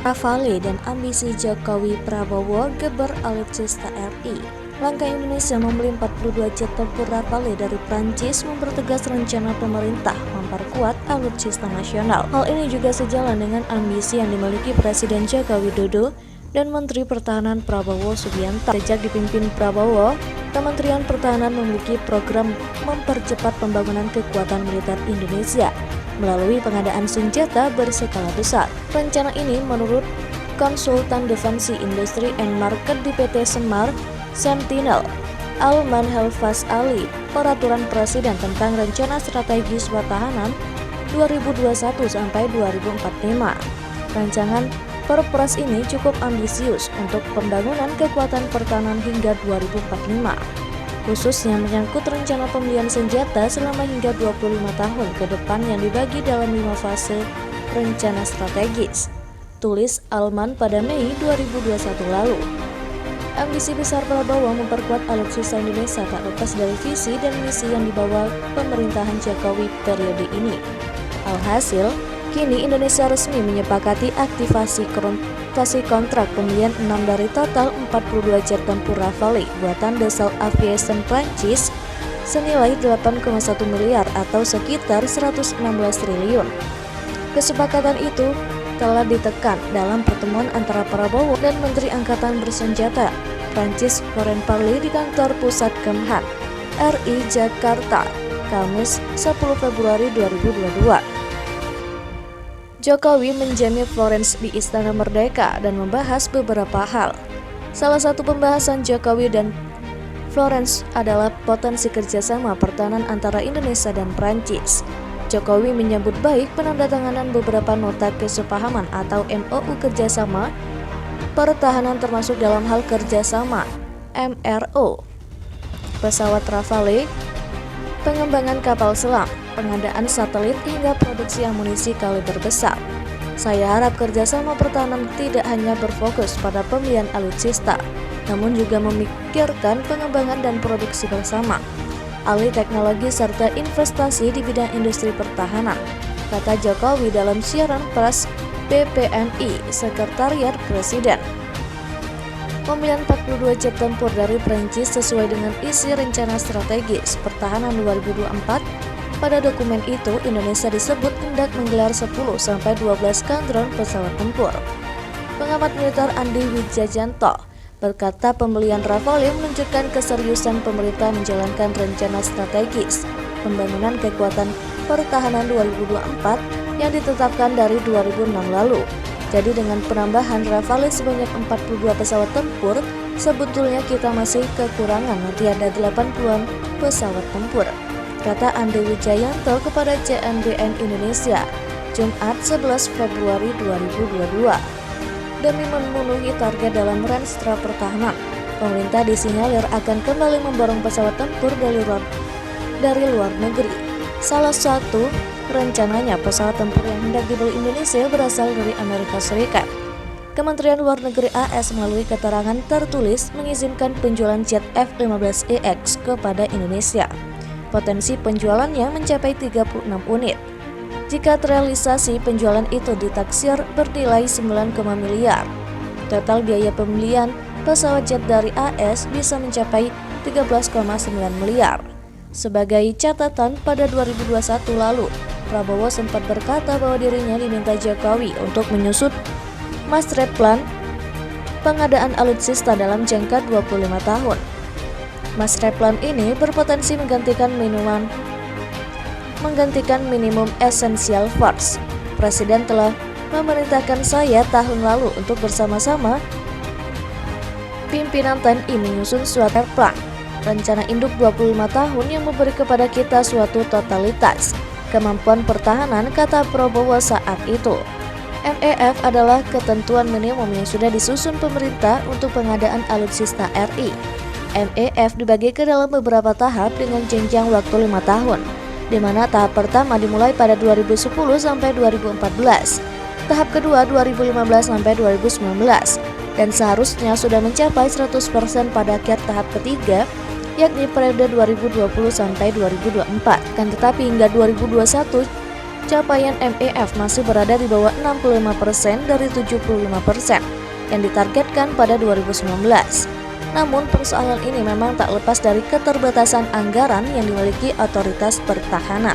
Rafale dan ambisi Jokowi Prabowo geber alutsista RI. Langkah Indonesia membeli 42 jet tempur Rafale dari Prancis mempertegas rencana pemerintah memperkuat alutsista nasional. Hal ini juga sejalan dengan ambisi yang dimiliki Presiden Joko Widodo dan Menteri Pertahanan Prabowo Subianto. Sejak dipimpin Prabowo, Kementerian Pertahanan memiliki program mempercepat pembangunan kekuatan militer Indonesia melalui pengadaan senjata berskala besar. Rencana ini menurut konsultan Defensi Industri and Market di PT Semar Sentinel, Alman Helfas Ali, Peraturan Presiden tentang Rencana Strategis Pertahanan 2021 sampai 2045. Rancangan Perpres ini cukup ambisius untuk pembangunan kekuatan pertahanan hingga 2045. Khususnya menyangkut rencana pembelian senjata selama hingga 25 tahun ke depan yang dibagi dalam 5 fase rencana strategis, tulis Alman pada Mei 2021 lalu. Ambisi besar Prabowo memperkuat alutsista Indonesia tak lepas dari visi dan misi yang dibawa pemerintahan Jokowi periode ini. Alhasil, kini Indonesia resmi menyepakati aktivasi kontrak pembelian 6 dari total 42 jet tempur Rafale buatan Dassault Aviation Prancis senilai 8,1 miliar atau sekitar 116 triliun. Kesepakatan itu telah ditekan dalam pertemuan antara Prabowo dan Menteri Angkatan Bersenjata Prancis Laurent Parly di kantor pusat Kemhan RI Jakarta, Kamis 10 Februari 2022. Jokowi menjamu Florence di Istana Merdeka dan membahas beberapa hal. Salah satu pembahasan Jokowi dan Florence adalah potensi kerjasama pertahanan antara Indonesia dan Prancis. Jokowi menyambut baik penandatanganan beberapa nota kesepahaman atau MOU kerjasama pertahanan termasuk dalam hal kerjasama MRO, pesawat Rafale, pengembangan kapal selam, pengadaan satelit hingga produksi amunisi kaliber besar. Saya harap kerjasama pertahanan tidak hanya berfokus pada pembelian alutsista, namun juga memikirkan pengembangan dan produksi bersama, alih teknologi serta investasi di bidang industri pertahanan, kata Jokowi dalam siaran pers BPNI Sekretariat Presiden. Pembelian 42 jet tempur dari Prancis sesuai dengan isi rencana strategis pertahanan 2024. Pada dokumen itu, Indonesia disebut hendak menggelar 10-12 skadron pesawat tempur. Pengamat militer Andi Wijajanto berkata pembelian Rafale menunjukkan keseriusan pemerintah menjalankan rencana strategis pembangunan kekuatan pertahanan 2024 yang ditetapkan dari 2006 lalu. Jadi dengan penambahan Rafale sebanyak 42 pesawat tempur, sebetulnya kita masih kekurangan nanti ada 80-an pesawat tempur, kata Andi Wijayanto kepada CNBN Indonesia, Jumat 11 Februari 2022. Demi memenuhi target dalam Renstra Pertahanan, pemerintah disinyalir akan kembali memborong pesawat tempur dari luar negeri. Salah satu rencananya pesawat tempur yang hendak dibeli Indonesia berasal dari Amerika Serikat. Kementerian Luar Negeri AS melalui keterangan tertulis mengizinkan penjualan jet F-15EX kepada Indonesia. Potensi penjualannya mencapai 36 unit. Jika terrealisasi, penjualan itu ditaksir bernilai 9, miliar. Total biaya pembelian pesawat jet dari AS bisa mencapai 13,9 miliar. Sebagai catatan, pada 2021 lalu, Prabowo sempat berkata bahwa dirinya diminta Jokowi untuk menyusut master plan pengadaan alutsista dalam jangka 25 tahun. Master plan ini berpotensi menggantikan minimum essential force. Presiden telah memerintahkan saya tahun lalu untuk bersama-sama pimpinan TNI menyusun suatu plan rencana induk 25 tahun yang memberi kepada kita suatu totalitas kemampuan pertahanan, kata Prabowo saat itu. MEF adalah ketentuan minimum yang sudah disusun pemerintah untuk pengadaan alutsista RI. MEF dibagi ke dalam beberapa tahap dengan jenjang waktu 5 tahun, di mana tahap pertama dimulai pada 2010 sampai 2014, tahap kedua 2015 sampai 2019, dan seharusnya sudah mencapai 100% pada akhir tahap ketiga, yakni periode 2020 sampai 2024. Kan tetapi hingga 2021, capaian MEF masih berada di bawah 65% dari 75% yang ditargetkan pada 2019. Namun persoalan ini memang tak lepas dari keterbatasan anggaran yang dimiliki otoritas pertahanan.